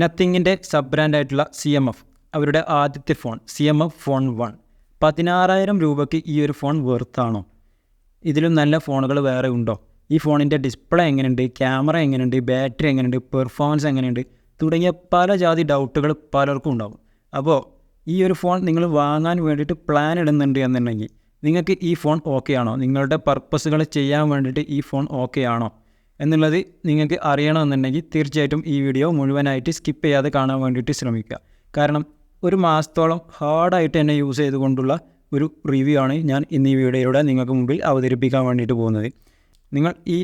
നത്തിങ്ങിൻ്റെ sub ബ്രാൻഡായിട്ടുള്ള CMF അവരുടെ ആദ്യത്തെ phone CMF phone 1 16,000 രൂപയ്ക്ക് ഈ ഒരു ഫോൺ വെർത്താണോ? ഇതിലും നല്ല ഫോണുകൾ വേറെ ഉണ്ടോ? ഈ ഫോണിൻ്റെ ഡിസ്പ്ലേ എങ്ങനെയുണ്ട്, ക്യാമറ എങ്ങനെയുണ്ട്, ബാറ്ററി എങ്ങനെയുണ്ട്, പെർഫോമൻസ് എങ്ങനെയുണ്ട് തുടങ്ങിയ പല ജാതി ഡൗട്ടുകൾ പലർക്കും ഉണ്ടാകും. അപ്പോൾ ഈ ഒരു ഫോൺ നിങ്ങൾ വാങ്ങാൻ വേണ്ടിയിട്ട് പ്ലാൻ ഇടുന്നുണ്ട് എന്നുണ്ടെങ്കിൽ നിങ്ങൾക്ക് ഈ ഫോൺ ഓക്കെ ആണോ, നിങ്ങളുടെ പർപ്പസുകൾ ചെയ്യാൻ വേണ്ടിയിട്ട് ഈ ഫോൺ ഓക്കെ ആണോ എന്നുള്ളത് നിങ്ങൾക്ക് അറിയണമെന്നുണ്ടെങ്കിൽ തീർച്ചയായിട്ടും ഈ വീഡിയോ മുഴുവനായിട്ട് സ്കിപ്പ് ചെയ്യാതെ കാണാൻ വേണ്ടിയിട്ട് ശ്രമിക്കുക. കാരണം ഒരു മാസത്തോളം ഹാർഡായിട്ട് എന്നെ യൂസ് ചെയ്തുകൊണ്ടുള്ള ഒരു റിവ്യൂ ആണ് ഞാൻ ഇന്ന് ഈ വീഡിയോയിലൂടെ നിങ്ങൾക്ക് മുമ്പിൽ അവതരിപ്പിക്കാൻ വേണ്ടിയിട്ട് പോകുന്നത്. നിങ്ങൾ ഈ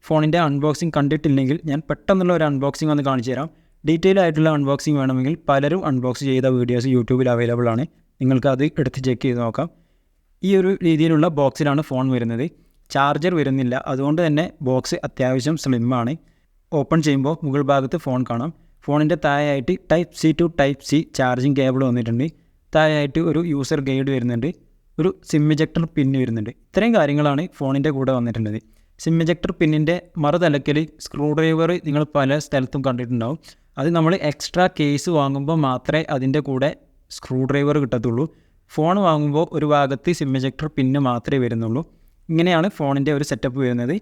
ഫോണിൻ്റെ അൺബോക്സിങ് കണ്ടിട്ടില്ലെങ്കിൽ ഞാൻ പെട്ടെന്നുള്ള ഒരു അൺബോക്സിങ് ഒന്ന് കാണിച്ചു തരാം. ഡീറ്റെയിൽ ആയിട്ടുള്ള അൺബോക്സിങ് വേണമെങ്കിൽ പലരും അൺബോക്സ് ചെയ്ത വീഡിയോസ് യൂട്യൂബിൽ അവൈലബിൾ ആണ്, നിങ്ങൾക്ക് അത് എടുത്ത് ചെക്ക് ചെയ്ത് നോക്കാം. ഈ ഒരു രീതിയിലുള്ള ബോക്സിലാണ് ഫോൺ വരുന്നത്. ചാർജർ വരുന്നില്ല, അതുകൊണ്ട് തന്നെ ബോക്സ് അത്യാവശ്യം സ്ലിമ്മാണ്. ഓപ്പൺ ചെയ്യുമ്പോൾ മുകൾ ഭാഗത്ത് ഫോൺ കാണാം. ഫോണിൻ്റെ താഴെയായിട്ട് type C to type C charging cable വന്നിട്ടുണ്ട്. താഴെയായിട്ട് ഒരു യൂസർ ഗൈഡ് വരുന്നുണ്ട്, ഒരു സിം ഇജക്ടർ പിന്ന് വരുന്നുണ്ട്. ഇത്രയും കാര്യങ്ങളാണ് ഫോണിൻ്റെ കൂടെ വന്നിട്ടുള്ളത്. സിം ഇജക്ടർ പിന്നിൻ്റെ മറുതലക്കൽ സ്ക്രൂ ഡ്രൈവർ നിങ്ങൾ പല സ്ഥലത്തും കണ്ടിട്ടുണ്ടാവും. അത് നമ്മൾ എക്സ്ട്രാ കേസ് വാങ്ങുമ്പോൾ മാത്രമേ അതിൻ്റെ കൂടെ സ്ക്രൂ ഡ്രൈവർ കിട്ടത്തുള്ളൂ. ഫോൺ വാങ്ങുമ്പോൾ ഒരു ഭാഗത്ത് സിം ഇജക്ടർ പിന്ന് മാത്രമേ വരുന്നുള്ളൂ. ഇങ്ങനെയാണ് ഫോണിൻ്റെ ഒരു സെറ്റപ്പ് വരുന്നത്.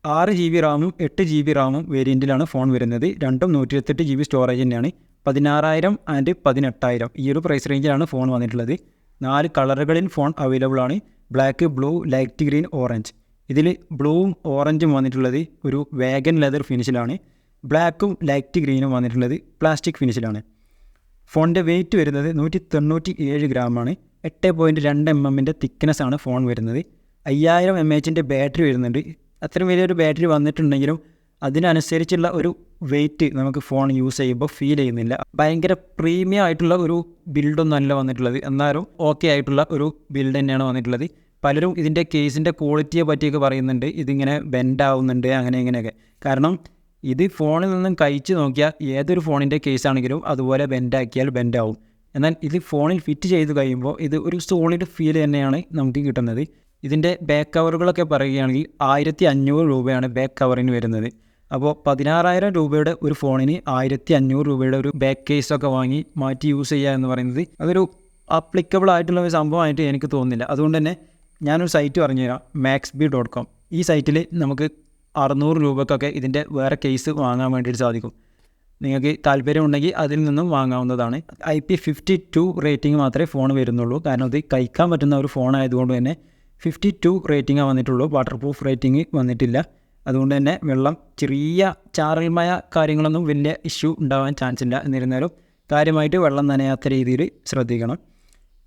6 GB റാമും 8 GB റാമും വേരിയൻറ്റിലാണ് ഫോൺ വരുന്നത്. രണ്ടും 128 GB സ്റ്റോറേജ് തന്നെയാണ്. 16,000 ആൻഡ് 18,000 ഈ ഒരു പ്രൈസ് റേഞ്ചിലാണ് ഫോൺ വന്നിട്ടുള്ളത്. 4 കളറുകളിൽ ഫോൺ അവൈലബിൾ ആണ്: black, blue, light green, orange. ഇതിൽ ബ്ലൂവും ഓറഞ്ചും വന്നിട്ടുള്ളത് ഒരു വാഗൻ ലെതർ ഫിനിഷിലാണ്. ബ്ലാക്കും ലൈറ്റ് ഗ്രീനും വന്നിട്ടുള്ളത് പ്ലാസ്റ്റിക് ഫിനിഷിലാണ്. ഫോണിൻ്റെ വെയിറ്റ് വരുന്നത് 197 ഗ്രാമാണ്. 8.2 mm തിക്നെസ് ആണ് ഫോൺ വരുന്നത്. 5000 mAh ബാറ്ററി വരുന്നുണ്ട്. അത്രയും വലിയൊരു ബാറ്ററി വന്നിട്ടുണ്ടെങ്കിലും അതിനനുസരിച്ചുള്ള ഒരു വെയിറ്റ് നമുക്ക് ഫോൺ യൂസ് ചെയ്യുമ്പോൾ ഫീൽ ചെയ്യുന്നില്ല. ഭയങ്കര പ്രീമിയം ആയിട്ടുള്ള ഒരു ബിൽഡൊന്നും അല്ല വന്നിട്ടുള്ളത്, എന്നാലും ഓക്കെ ആയിട്ടുള്ള ഒരു ബിൽഡ് തന്നെയാണ് വന്നിട്ടുള്ളത്. പലരും ഇതിൻ്റെ കേസിൻ്റെ ക്വാളിറ്റിയെ പറ്റിയൊക്കെ പറയുന്നുണ്ട്, ഇതിങ്ങനെ ബെൻഡ് ആവുന്നുണ്ട് അങ്ങനെ ഇങ്ങനെയൊക്കെ. കാരണം ഇത് ഫോണിൽ നിന്നും കഴിച്ച് നോക്കിയാൽ ഏതൊരു ഫോണിൻ്റെ കേസാണെങ്കിലും അതുപോലെ ബെൻഡാക്കിയാൽ ബെൻഡാവും. എന്നാൽ ഇത് ഫോണിൽ ഫിറ്റ് ചെയ്ത് കഴിയുമ്പോൾ ഇത് ഒരു സോളിഡ് ഫീൽ തന്നെയാണ് നമുക്ക് കിട്ടുന്നത്. ഇതിൻ്റെ ബാക്ക് കവറുകളൊക്കെ പറയുകയാണെങ്കിൽ 1,500 രൂപയാണ് ബാക്ക് കവറിന് വരുന്നത്. അപ്പോൾ 16,000 രൂപയുടെ ഒരു ഫോണിന് 1,500 രൂപയുടെ ഒരു ബാക്ക് കേസൊക്കെ വാങ്ങി മാറ്റി യൂസ് ചെയ്യുക എന്ന് പറയുന്നത് അതൊരു അപ്ലിക്കബിൾ ആയിട്ടുള്ള ഒരു സംഭവമായിട്ട് എനിക്ക് തോന്നുന്നില്ല. അതുകൊണ്ട് തന്നെ ഞാനൊരു സൈറ്റ് പറഞ്ഞുതരാം, maxbee.com. ഈ സൈറ്റിൽ നമുക്ക് 600 രൂപക്കൊക്കെ ഇതിൻ്റെ വേറെ കേസ് വാങ്ങാൻ വേണ്ടിയിട്ട് സാധിക്കും. നിങ്ങൾക്ക് താല്പര്യമുണ്ടെങ്കിൽ അതിൽ നിന്നും വാങ്ങാവുന്നതാണ്. IP52 റേറ്റിംഗ് മാത്രമേ ഫോൺ വരുന്നുള്ളൂ. കാരണം ഇത് കഴിക്കാൻ പറ്റുന്ന ഒരു ഫോൺ ആയതുകൊണ്ട് തന്നെ 52 റേറ്റിംഗാണ് വന്നിട്ടുള്ളൂ. വാട്ടർ പ്രൂഫ് റേറ്റിംഗ് വന്നിട്ടില്ല. അതുകൊണ്ട് തന്നെ വെള്ളം ചെറിയ ചാറൽമയ കാര്യങ്ങളൊന്നും വലിയ ഇഷ്യൂ ഉണ്ടാവാൻ ചാൻസ് ഇല്ല. എന്നിരുന്നാലും കാര്യമായിട്ട് വെള്ളം നനയാത്ത രീതിയിൽ ശ്രദ്ധിക്കണം.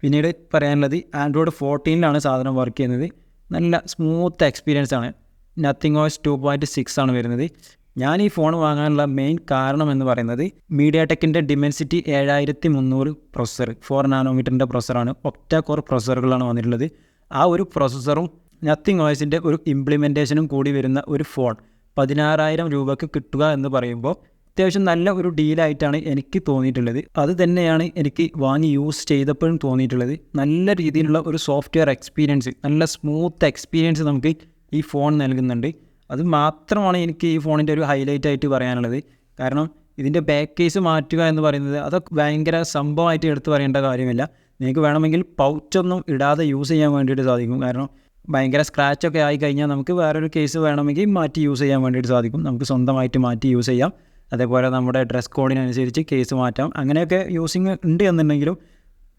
പിന്നീട് പറയാനുള്ളത്, ആൻഡ്രോയിഡ് 14 സാധനം വർക്ക് ചെയ്യുന്നത്. നല്ല സ്മൂത്ത് എക്സ്പീരിയൻസ് ആണ്. നത്തിങ് OS 2.6 ആണ് വരുന്നത്. ഞാൻ ഈ ഫോൺ വാങ്ങാനുള്ള മെയിൻ കാരണം എന്ന് പറയുന്നത് മീഡിയാടെക്കിൻ്റെ ഡിമെൻസിറ്റി 7300 പ്രൊസസ്സർ, 4 നാനോമീറ്ററിൻ്റെ പ്രൊസസ്സറാണ്. ഒക്ടാ കോർ പ്രൊസസ്സറുകളാണ് വന്നിട്ടുള്ളത്. ആ ഒരു പ്രൊസസ്സറും നത്തിങ് OSൻ്റെ ഒരു ഇംപ്ലിമെൻറ്റേഷനും കൂടി വരുന്ന ഒരു ഫോൺ 16,000 രൂപയ്ക്ക് കിട്ടുക എന്ന് പറയുമ്പോൾ അത്യാവശ്യം നല്ല ഒരു ഡീലായിട്ടാണ് എനിക്ക് തോന്നിയിട്ടുള്ളത്. അത് തന്നെയാണ് എനിക്ക് വാങ്ങി യൂസ് ചെയ്തപ്പോഴും തോന്നിയിട്ടുള്ളത്. നല്ല രീതിയിലുള്ള ഒരു സോഫ്റ്റ്വെയർ എക്സ്പീരിയൻസ്, നല്ല സ്മൂത്ത് എക്സ്പീരിയൻസ് നമുക്ക് ഈ ഫോൺ നൽകുന്നുണ്ട്. അത് മാത്രമാണ് എനിക്ക് ഈ ഫോണിൻ്റെ ഒരു ഹൈലൈറ്റ് ആയിട്ട് പറയാനുള്ളത്. കാരണം ഇതിൻ്റെ ബാക്ക് കേസ് മാറ്റുക എന്ന് പറയുന്നത് അതൊക്കെ ഭയങ്കര സംഭവമായിട്ട് എടുത്ത് പറയേണ്ട കാര്യമില്ല. നിങ്ങൾക്ക് വേണമെങ്കിൽ പൗച്ചൊന്നും ഇടാതെ യൂസ് ചെയ്യാൻ വേണ്ടിയിട്ട് സാധിക്കും. കാരണം ഭയങ്കര സ്ക്രാച്ചൊക്കെ ആയിക്കഴിഞ്ഞാൽ നമുക്ക് വേറൊരു കേസ് വേണമെങ്കിൽ മാറ്റി യൂസ് ചെയ്യാൻ വേണ്ടിയിട്ട് സാധിക്കും. നമുക്ക് സ്വന്തമായിട്ട് മാറ്റി യൂസ് ചെയ്യാം. അതേപോലെ നമ്മുടെ ഡ്രസ് കോഡിനനുസരിച്ച് കേസ് മാറ്റാം. അങ്ങനെയൊക്കെ യൂസിങ് ഉണ്ട് എന്നുണ്ടെങ്കിലും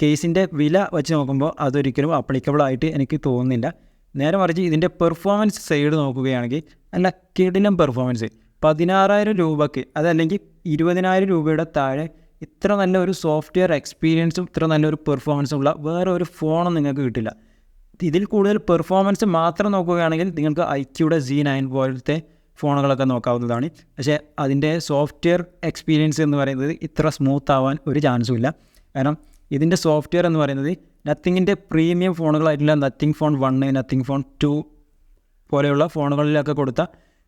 കേസിൻ്റെ വില വെച്ച് നോക്കുമ്പോൾ അതൊരിക്കലും അപ്ലിക്കബിൾ ആയിട്ട് എനിക്ക് തോന്നുന്നില്ല. നേരെ മറിച്ച് ഇതിൻ്റെ പെർഫോമൻസ് സൈഡ് നോക്കുകയാണെങ്കിൽ നല്ല കിടിലം പെർഫോമൻസ്. 16,000 രൂപയ്ക്ക് അതല്ലെങ്കിൽ 20,000 രൂപയുടെ താഴെ ഇത്ര നല്ല ഒരു സോഫ്റ്റ്വെയർ എക്സ്പീരിയൻസും ഇത്ര നല്ലൊരു പെർഫോമൻസും ഉള്ള വേറെ ഒരു ഫോണും നിങ്ങൾക്ക് കിട്ടില്ല. ഇതിൽ കൂടുതൽ പെർഫോമൻസ് മാത്രം നോക്കുകയാണെങ്കിൽ നിങ്ങൾക്ക് IQയുടെ Z9 പോലത്തെ ഫോണുകളൊക്കെ നോക്കാവുന്നതാണ്. പക്ഷേ അതിൻ്റെ സോഫ്റ്റ്വെയർ എക്സ്പീരിയൻസ് എന്ന് പറയുന്നത് ഇത്ര സ്മൂത്ത് ആവാൻ ഒരു ചാൻസും ഇല്ല. കാരണം ഇതിൻ്റെ സോഫ്റ്റ്വെയർ എന്ന് പറയുന്നത് നത്തിങ്ങിൻ്റെ പ്രീമിയം ഫോണുകളായിട്ടുള്ള നത്തിങ് ഫോൺ 1, നത്തിങ് ഫോൺ 2 പോലെയുള്ള ഫോണുകളിലൊക്കെ കൊടുത്ത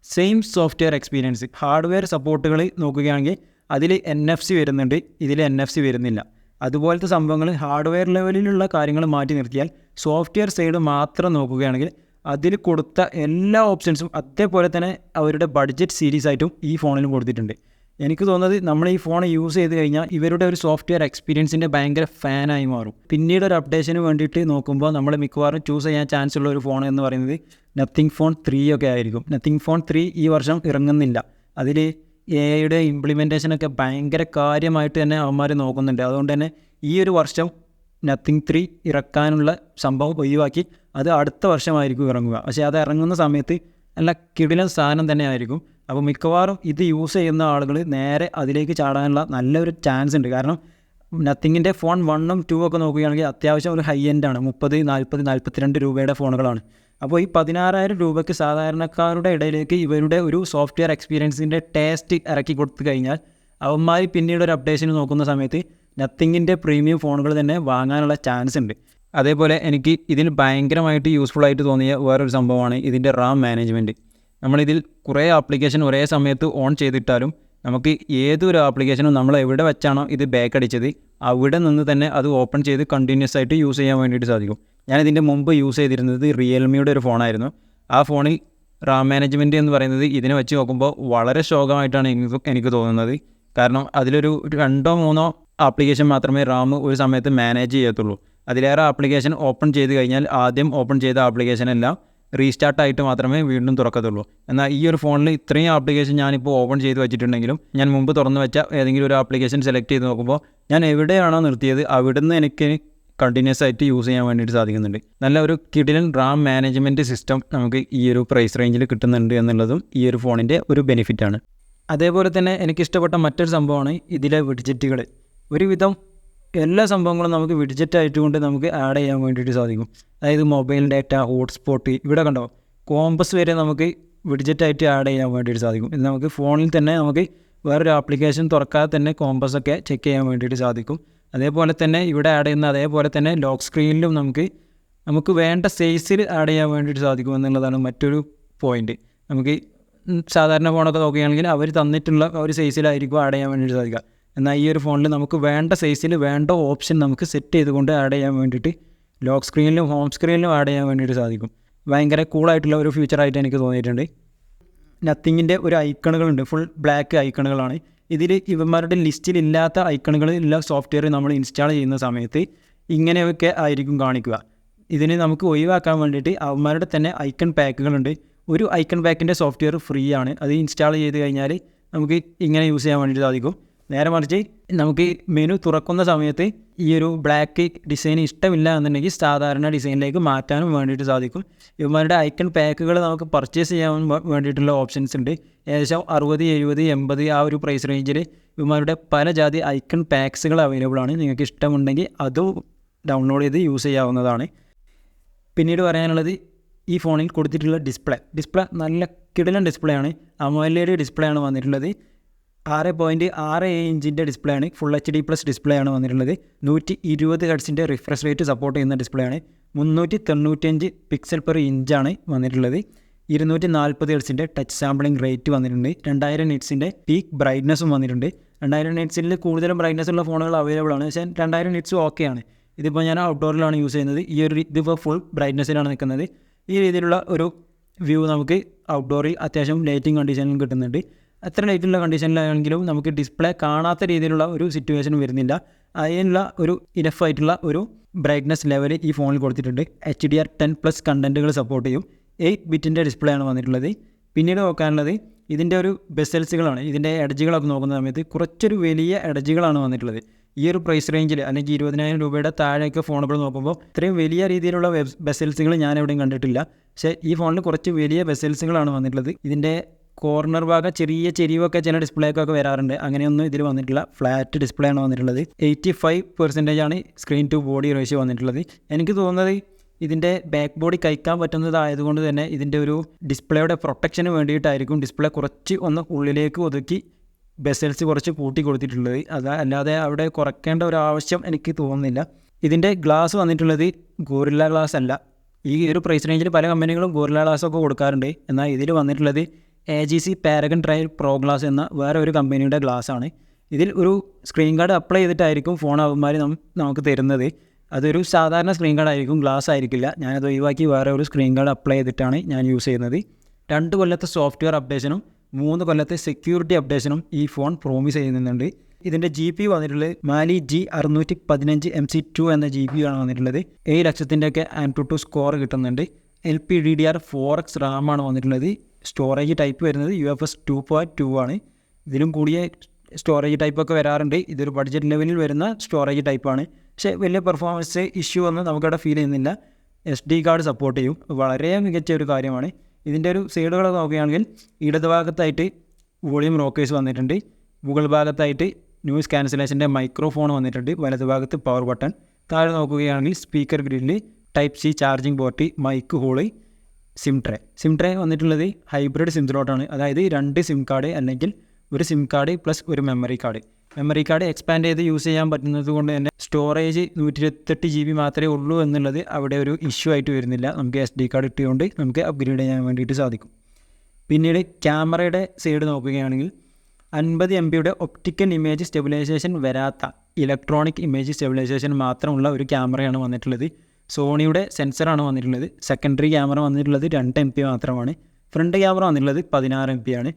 സെയിം സോഫ്റ്റ്വെയർ എക്സ്പീരിയൻസ്. ഹാർഡ്വെയർ സപ്പോർട്ടുകൾ നോക്കുകയാണെങ്കിൽ അതിൽ NFC വരുന്നുണ്ട്, ഇതിൽ NFC വരുന്നില്ല. അതുപോലത്തെ സംഭവങ്ങൾ ഹാർഡ്വെയർ ലെവലിലുള്ള കാര്യങ്ങൾ മാറ്റി നിർത്തിയാൽ സോഫ്റ്റ്വെയർ സൈഡ് മാത്രം നോക്കുകയാണെങ്കിൽ അതിൽ കൊടുത്ത എല്ലാ ഓപ്ഷൻസും അതേപോലെ തന്നെ അവരുടെ ബഡ്ജറ്റ് സീരീസ് ആയിട്ടും ഈ ഫോണിലും കൊടുത്തിട്ടുണ്ട്. എനിക്ക് തോന്നുന്നത് നമ്മൾ ഈ ഫോൺ യൂസ് ചെയ്ത് കഴിഞ്ഞാൽ ഇവരുടെ ഒരു സോഫ്റ്റ്വെയർ എക്സ്പീരിയൻസിൻ്റെ ഭയങ്കര ഫാനായി മാറും. പിന്നീട് ഒരു അപ്ഡേഷന് വേണ്ടിയിട്ട് നോക്കുമ്പോൾ നമ്മൾ മിക്കവാറും ചൂസ് ചെയ്യാൻ ചാൻസ് ഉള്ള ഒരു ഫോൺ എന്ന് പറയുന്നത് നത്തിങ് ഫോൺ 3 ഒക്കെ ആയിരിക്കും. നത്തിങ് ഫോൺ 3 ഈ വർഷം ഇറങ്ങുന്നില്ല. അതിൽ AI ഇംപ്ലിമെൻറ്റേഷനൊക്കെ ഭയങ്കര കാര്യമായിട്ട് തന്നെ അവന്മാർ നോക്കുന്നുണ്ട്. അതുകൊണ്ട് തന്നെ ഈ ഒരു വർഷം നത്തിങ് 3 ഇറക്കാനുള്ള സംഭവം ഒഴിവാക്കി അത് അടുത്ത വർഷമായിരിക്കും ഇറങ്ങുക. പക്ഷേ അത് ഇറങ്ങുന്ന സമയത്ത് നല്ല കിടിലൻ സാധനം തന്നെ ആയിരിക്കും. അപ്പോൾ മിക്കവാറും ഇത് യൂസ് ചെയ്യുന്ന ആളുകൾ നേരെ അതിലേക്ക് ചാടാനുള്ള നല്ലൊരു ചാൻസ് ഉണ്ട്. കാരണം നത്തിങ്ങിൻ്റെ ഫോൺ 1ഉം 2 ഒക്കെ നോക്കുകയാണെങ്കിൽ അത്യാവശ്യം ഒരു ഹൈ എൻഡാണ്. 30, 40, 42 രൂപയുടെ ഫോണുകളാണ്. അപ്പോൾ ഈ 16,000 രൂപയ്ക്ക് സാധാരണക്കാരുടെ ഇടയിലേക്ക് ഇവരുടെ ഒരു സോഫ്റ്റ്വെയർ എക്സ്പീരിയൻസിൻ്റെ ടേസ്റ്റ് ഇറക്കി കൊടുത്തു കഴിഞ്ഞാൽ അവന്മാർ പിന്നീട് ഒരു അപ്ഡേഷന് നോക്കുന്ന സമയത്ത് നത്തിങ്ങിൻ്റെ പ്രീമിയം ഫോണുകൾ തന്നെ വാങ്ങാനുള്ള ചാൻസ് ഉണ്ട്. അതേപോലെ എനിക്ക് ഇതിന് ഭയങ്കരമായിട്ട് യൂസ്ഫുൾ ആയിട്ട് തോന്നിയ വേറൊരു സംഭവമാണ് ഇതിൻ്റെ റാം മാനേജ്മെൻറ്റ്. നമ്മളിതിൽ കുറേ ആപ്ലിക്കേഷൻ ഒരേ സമയത്ത് ഓൺ ചെയ്തിട്ടാലും നമുക്ക് ഏതൊരു ആപ്ലിക്കേഷനും നമ്മൾ എവിടെ വെച്ചാണോ ഇത് ബാക്ക് അടിച്ചത് അവിടെ നിന്ന് തന്നെ അത് ഓപ്പൺ ചെയ്ത് കണ്ടിന്യൂസ് ആയിട്ട് യൂസ് ചെയ്യാൻ വേണ്ടിയിട്ട് സാധിക്കും. ഞാനിതിൻ്റെ മുമ്പ് യൂസ് ചെയ്തിരുന്നത് റിയൽമിയുടെ ഒരു ഫോണായിരുന്നു. ആ ഫോണിൽ റാം മാനേജ്മെൻറ്റ് എന്ന് പറയുന്നത് ഇതിനെ വെച്ച് നോക്കുമ്പോൾ വളരെ ശോകമായിട്ടാണ് എനിക്ക് തോന്നുന്നത്. കാരണം അതിലൊരു 2-3 ആപ്ലിക്കേഷൻ മാത്രമേ റാം ഒരു സമയത്ത് മാനേജ് ചെയ്യത്തുള്ളൂ. അതിലേറെ ആപ്ലിക്കേഷൻ ഓപ്പൺ ചെയ്ത് കഴിഞ്ഞാൽ ആദ്യം ഓപ്പൺ ചെയ്ത ആപ്ലിക്കേഷനെല്ലാം റീസ്റ്റാർട്ടായിട്ട് മാത്രമേ വീണ്ടും തുറക്കത്തുള്ളൂ. എന്നാൽ ഈ ഒരു ഫോണിൽ ഇത്രയും ആപ്ലിക്കേഷൻ ഞാനിപ്പോൾ ഓപ്പൺ ചെയ്ത് വെച്ചിട്ടുണ്ടെങ്കിലും ഞാൻ മുമ്പ് തുറന്നു വെച്ച ഏതെങ്കിലും ഒരു ആപ്ലിക്കേഷൻ സെലക്ട് ചെയ്ത് നോക്കുമ്പോൾ ഞാൻ എവിടെയാണോ നിർത്തിയത് അവിടുന്ന് എനിക്ക് കണ്ടിന്യൂസ് ആയിട്ട് യൂസ് ചെയ്യാൻ വേണ്ടിയിട്ട് സാധിക്കുന്നുണ്ട്. നല്ല ഒരു കിടിലൻ റാം മാനേജ്മെൻറ്റ് സിസ്റ്റം നമുക്ക് ഈ ഒരു പ്രൈസ് റേഞ്ചിൽ കിട്ടുന്നുണ്ട് എന്നുള്ളതും ഈ ഒരു ഫോണിൻ്റെ ഒരു ബെനിഫിറ്റാണ്. അതേപോലെ തന്നെ എനിക്കിഷ്ടപ്പെട്ട മറ്റൊരു സംഭവമാണ് ഇതിലെ വിഡ്ജറ്റുകൾ. ഒരുവിധം എല്ലാ സംഭവങ്ങളും നമുക്ക് വിഡ്ജറ്റ് ആയിട്ടുകൊണ്ട് നമുക്ക് ആഡ് ചെയ്യാൻ വേണ്ടിയിട്ട് സാധിക്കും. അതായത് മൊബൈൽ ഡാറ്റ, ഹോട്ട്സ്പോട്ട്, ഇവിടെ കണ്ടോ കോമ്പസ് വരെ നമുക്ക് വിഡ്ജറ്റായിട്ട് ആഡ് ചെയ്യാൻ വേണ്ടിയിട്ട് സാധിക്കും. ഇത് നമുക്ക് ഫോണിൽ തന്നെ നമുക്ക് വേറൊരു ആപ്ലിക്കേഷൻ തുറക്കാതെ തന്നെ കോമ്പസൊക്കെ ചെക്ക് ചെയ്യാൻ വേണ്ടിയിട്ട് സാധിക്കും. അതേപോലെ തന്നെ ഇവിടെ ആഡ് ചെയ്യുന്ന അതേപോലെ തന്നെ ലോക്ക് സ്ക്രീനിലും നമുക്ക് വേണ്ട സൈസിൽ ആഡ് ചെയ്യാൻ വേണ്ടിയിട്ട് സാധിക്കും എന്നുള്ളതാണ് മറ്റൊരു പോയിൻറ്റ്. നമുക്ക് സാധാരണ ഫോണൊക്കെ നോക്കുകയാണെങ്കിൽ അവർ തന്നിട്ടുള്ള ഒരു സൈസിലായിരിക്കും ആഡ് ചെയ്യാൻ വേണ്ടിയിട്ട് സാധിക്കുക. എന്നാൽ ഈ ഒരു ഫോണിൽ നമുക്ക് വേണ്ട സൈസിൽ വേണ്ട ഓപ്ഷൻ നമുക്ക് സെറ്റ് ചെയ്തുകൊണ്ട് ആഡ് ചെയ്യാൻ വേണ്ടിയിട്ട് ലോക്ക് സ്ക്രീനിലും ഹോം സ്ക്രീനിലും ആഡ് ചെയ്യാൻ വേണ്ടിയിട്ട് സാധിക്കും. ഭയങ്കര കൂളായിട്ടുള്ള ഒരു ഫീച്ചറായിട്ട് എനിക്ക് തോന്നിയിട്ടുണ്ട്. നത്തിങ്ങിൻ്റെ ഒരു ഐക്കണുകളുണ്ട്, ഫുൾ ബ്ലാക്ക് ഐക്കണുകളാണ്. ഇതിൽ ഇവന്മാരുടെ ലിസ്റ്റിലില്ലാത്ത ഐക്കണുകളുള്ള സോഫ്റ്റ്വെയർ നമ്മൾ ഇൻസ്റ്റാൾ ചെയ്യുന്ന സമയത്ത് ഇങ്ങനെയൊക്കെ ആയിരിക്കും കാണിക്കുക. ഇതിന് നമുക്ക് ഒഴിവാക്കാൻ വേണ്ടിയിട്ട് അവന്മാരുടെ തന്നെ ഐക്കൺ പാക്കുകളുണ്ട്. ഒരു ഐക്കൺ പാക്കിൻ്റെ സോഫ്റ്റ്വെയർ ഫ്രീ ആണ്. അത് ഇൻസ്റ്റാൾ ചെയ്ത് കഴിഞ്ഞാൽ നമുക്ക് ഇങ്ങനെ യൂസ് ചെയ്യാൻ വേണ്ടിയിട്ട് സാധിക്കും. നേരെ മറിച്ച് നമുക്ക് മെനു തുറക്കുന്ന സമയത്ത് ഈ ഒരു ബ്ലാക്ക് ഡിസൈൻ ഇഷ്ടമില്ല എന്നുണ്ടെങ്കിൽ സാധാരണ ഡിസൈനിലേക്ക് മാറ്റാനും വേണ്ടിയിട്ട് സാധിക്കും. ഇവന്മാരുടെ ഐക്കൺ പാക്കുകൾ നമുക്ക് പർച്ചേസ് ചെയ്യാൻ വേണ്ടിയിട്ടുള്ള ഓപ്ഷൻസ് ഉണ്ട്. ഏകദേശം 60, 70, 80 ആ ഒരു പ്രൈസ് റേഞ്ചിൽ ഇവന്മാരുടെ പല ജാതി ഐക്കൺ പാക്സുകൾ അവൈലബിൾ ആണ്. നിങ്ങൾക്ക് ഇഷ്ടമുണ്ടെങ്കിൽ അതും ഡൗൺലോഡ് ചെയ്ത് യൂസ് ചെയ്യാവുന്നതാണ്. പിന്നീട് പറയാനുള്ളത് ഈ ഫോണിൽ കൊടുത്തിട്ടുള്ള ഡിസ്പ്ലേ നല്ല കിടിലൻ ഡിസ്പ്ലേ ആണ്. AMOLED ഡിസ്പ്ലേ ആണ് വന്നിട്ടുള്ളത്. 6.67 ഇഞ്ചിൻ്റെ ഡിസ്പ്ലേ ആണ്. ഫുൾ HD+ ഡിസ്പ്ലേ ആണ് വന്നിട്ടുള്ളത്. 120 ഹെർട്സിൻ്റെ റിഫ്രഷ് റേറ്റ് സപ്പോർട്ട് ചെയ്യുന്ന ഡിസ്പ്ലേ ആണ്. 395 പിക്സൽ പെർ ഇഞ്ചാണ് വന്നിട്ടുള്ളത്. 240 ഹെർട്സിൻ്റെ ടച്ച് സാമ്പിളിംഗ് റേറ്റ് വന്നിട്ടുണ്ട്. 2000 നിറ്റ്സിൻ്റെ പീക്ക് ബ്രൈറ്റ്നസ്സും വന്നിട്ടുണ്ട്. 2000 നിറ്റ്സിൽ കൂടുതലും ബ്രൈറ്റ്നസ് ഉള്ള ഫോണുകൾ അവൈലബിൾ ആണ്. പക്ഷേ 2000 നിറ്റ്സും ഓക്കെയാണ്. ഇതിപ്പോൾ ഞാൻ ഔട്ട്ഡോറിലാണ് യൂസ് ചെയ്യുന്നത്. ഇതിപ്പോൾ ഫുൾ ബ്രൈറ്റ്നസ്സിലാണ് നിൽക്കുന്നത്. ഈ രീതിയിലുള്ള ഒരു വ്യൂ നമുക്ക് ഔട്ട്ഡോറിൽ അത്യാവശ്യം ലൈറ്റിംഗ് കണ്ടീഷനിലും കിട്ടുന്നുണ്ട്. അത്ര ലൈറ്റുള്ള കണ്ടീഷനിലാണെങ്കിലും നമുക്ക് ഡിസ്പ്ലേ കാണാത്ത രീതിയിലുള്ള ഒരു സിറ്റുവേഷൻ വരുന്നില്ല. അതിനുള്ള ഒരു ഇനഫായിട്ടുള്ള ഒരു ബ്രൈറ്റ്നസ് ലെവൽ ഈ ഫോണിൽ കൊടുത്തിട്ടുണ്ട്. HDR10+ കണ്ടൻറ്റുകൾ സപ്പോർട്ട് ചെയ്യും. 8 ബിറ്റിൻ്റെ ഡിസ്പ്ലേ ആണ് വന്നിട്ടുള്ളത്. പിന്നീട് നോക്കാനുള്ളത് ഇതിൻ്റെ ഒരു ബെസൽസുകളാണ്. ഇതിൻ്റെ എഡ്ജുകളൊക്കെ നോക്കുന്ന സമയത്ത് കുറച്ചൊരു വലിയ എഡ്ജുകളാണ് വന്നിട്ടുള്ളത്. ഈ ഒരു പ്രൈസ് റേഞ്ചിൽ അല്ലെങ്കിൽ 20,000 രൂപയുടെ താഴെയൊക്കെ ഫോണുകൾ നോക്കുമ്പോൾ ഇത്രയും വലിയ രീതിയിലുള്ള ബെസൽസുകൾ ഞാൻ എവിടെയും കണ്ടിട്ടില്ല. പക്ഷേ ഈ ഫോണിൽ കുറച്ച് വലിയ ബെസൽസുകളാണ് വന്നിട്ടുള്ളത്. ഇതിൻ്റെ കോർണർ ഭാഗം ചെറിയ ചെരിവൊക്കെ ചില ഡിസ്പ്ലേക്കൊക്കെ വരാറുണ്ട്. അങ്ങനെയൊന്നും ഇതിൽ വന്നിട്ടില്ല. ഫ്ലാറ്റ് ഡിസ്പ്ലേ ആണ് വന്നിട്ടുള്ളത്. 85% ആണ് സ്ക്രീൻ ടു ബോഡി റേഷ്യോ വന്നിട്ടുള്ളത്. എനിക്ക് തോന്നുന്നത് ഇതിൻ്റെ ബാക്ക് ബോഡി കഴിക്കാൻ പറ്റുന്നതായതുകൊണ്ട് തന്നെ ഇതിൻ്റെ ഒരു ഡിസ്പ്ലേയുടെ പ്രൊട്ടക്ഷന് വേണ്ടിയിട്ടായിരിക്കും ഡിസ്പ്ലേ കുറച്ച് ഒന്ന് ഉള്ളിലേക്ക് ഒതുക്കി ബെസൽസ് കുറച്ച് കൂട്ടി കൊടുത്തിട്ടുള്ളത്. അല്ലാതെ അവിടെ കുറയ്ക്കേണ്ട ഒരു ആവശ്യം എനിക്ക് തോന്നുന്നില്ല. ഇതിൻ്റെ ഗ്ലാസ് വന്നിട്ടുള്ളത് ഗോറില്ല ഗ്ലാസ് അല്ല. ഈ ഒരു പ്രൈസ് റേഞ്ചിൽ പല കമ്പനികളും ഗോറില്ല ഗ്ലാസ്സൊക്കെ കൊടുക്കാറുണ്ട്. എന്നാൽ ഇതിൽ വന്നിട്ടുള്ളത് AGC Paragon trial pro glass എന്ന വേറെ ഒരു കമ്പനിയുടെ ഗ്ലാസ്സാണ്. ഇതിൽ ഒരു സ്ക്രീൻ ഗാർഡ് അപ്ലൈ ചെയ്തിട്ടായിരിക്കും ഫോൺ അവന്മാർ നമുക്ക് തരുന്നത്. അതൊരു സാധാരണ സ്ക്രീൻ ഗാർഡ് ആയിരിക്കും, ഗ്ലാസ് ആയിരിക്കില്ല. ഞാനത് ഒഴിവാക്കി വേറെ ഒരു സ്ക്രീൻ ഗാർഡ് അപ്ലൈ ചെയ്തിട്ടാണ് ഞാൻ യൂസ് ചെയ്യുന്നത്. 2 കൊല്ലത്തെ സോഫ്റ്റ്വെയർ അപ്ഡേഷനും 3 കൊല്ലത്തെ സെക്യൂരിറ്റി അപ്ഡേഷനും ഈ ഫോൺ പ്രോമിസ് ചെയ്യുന്നുണ്ട്. ഇതിൻ്റെ GPU വന്നിട്ടുള്ളത് മാലി G615 MC2 എന്ന GPU ആണ് വന്നിട്ടുള്ളത്. 7 ലക്ഷത്തിൻ്റെയൊക്കെ AnTuTu സ്കോർ കിട്ടുന്നുണ്ട്. LPDDR4X RAM ആണ് വന്നിട്ടുള്ളത്. സ്റ്റോറേജ് ടൈപ്പ് വരുന്നത് UFS 2.2 ആണ്. ഇതിലും കൂടിയ സ്റ്റോറേജ് ടൈപ്പൊക്കെ വരാറുണ്ട്. ഇതൊരു ബഡ്ജറ്റ് ലെവലിൽ വരുന്ന സ്റ്റോറേജ് ടൈപ്പാണ്. പക്ഷേ വലിയ പെർഫോമൻസ് ഇഷ്യൂ ഒന്നും നമുക്കവിടെ ഫീൽ ചെയ്യുന്നില്ല. SD കാർഡ് സപ്പോർട്ട് ചെയ്യും. വളരെ മികച്ച ഒരു കാര്യമാണ്. ഇതിൻ്റെ ഒരു സൈഡുകൾ നോക്കുകയാണെങ്കിൽ ഇടതുഭാഗത്തായിട്ട് വോളിയം റോക്കേഴ്സ് വന്നിട്ടുണ്ട്. മുകൾ ഭാഗത്തായിട്ട് നോയ്സ് ക്യാൻസലേഷൻ്റെ മൈക്രോഫോൺ വന്നിട്ടുണ്ട്. വലതുഭാഗത്ത് പവർ ബട്ടൺ. താഴെ നോക്കുകയാണെങ്കിൽ speaker grill, Type C charging port, mic hole, SIM tray വന്നിട്ടുള്ളത് ഹൈബ്രിഡ് സിം സ്ലോട്ടാണ്. അതായത് 2 സിം കാർഡ് അല്ലെങ്കിൽ ഒരു സിം കാർഡ് പ്ലസ് ഒരു മെമ്മറി കാർഡ് എക്സ്പാൻഡ് ചെയ്ത് യൂസ് ചെയ്യാൻ പറ്റുന്നത് കൊണ്ട് തന്നെ സ്റ്റോറേജ് 128 GB മാത്രമേ ഉള്ളൂ എന്നുള്ളത് അവിടെ ഒരു ഇഷ്യൂ ആയിട്ട് വരുന്നില്ല. നമുക്ക് SD കാർഡ് ഇട്ടുകൊണ്ട് നമുക്ക് അപ്ഗ്രേഡ് ചെയ്യാൻ വേണ്ടിയിട്ട് സാധിക്കും. പിന്നീട് ക്യാമറയുടെ സൈഡ് നോക്കുകയാണെങ്കിൽ 50 MB ഒപ്റ്റിക്കൽ ഇമേജ് സ്റ്റെബിലൈസേഷൻ വരാത്ത ഇലക്ട്രോണിക് ഇമേജ് സ്റ്റെബിലൈസേഷൻ മാത്രമുള്ള ഒരു ക്യാമറയാണ് വന്നിട്ടുള്ളത്. സോണിയുടെ സെൻസറാണ് വന്നിട്ടുള്ളത്. സെക്കൻഡറി ക്യാമറ വന്നിട്ടുള്ളത് 2 MP മാത്രമാണ്. ഫ്രണ്ട് ക്യാമറ വന്നിട്ടുള്ളത് 16 MP ആണ്.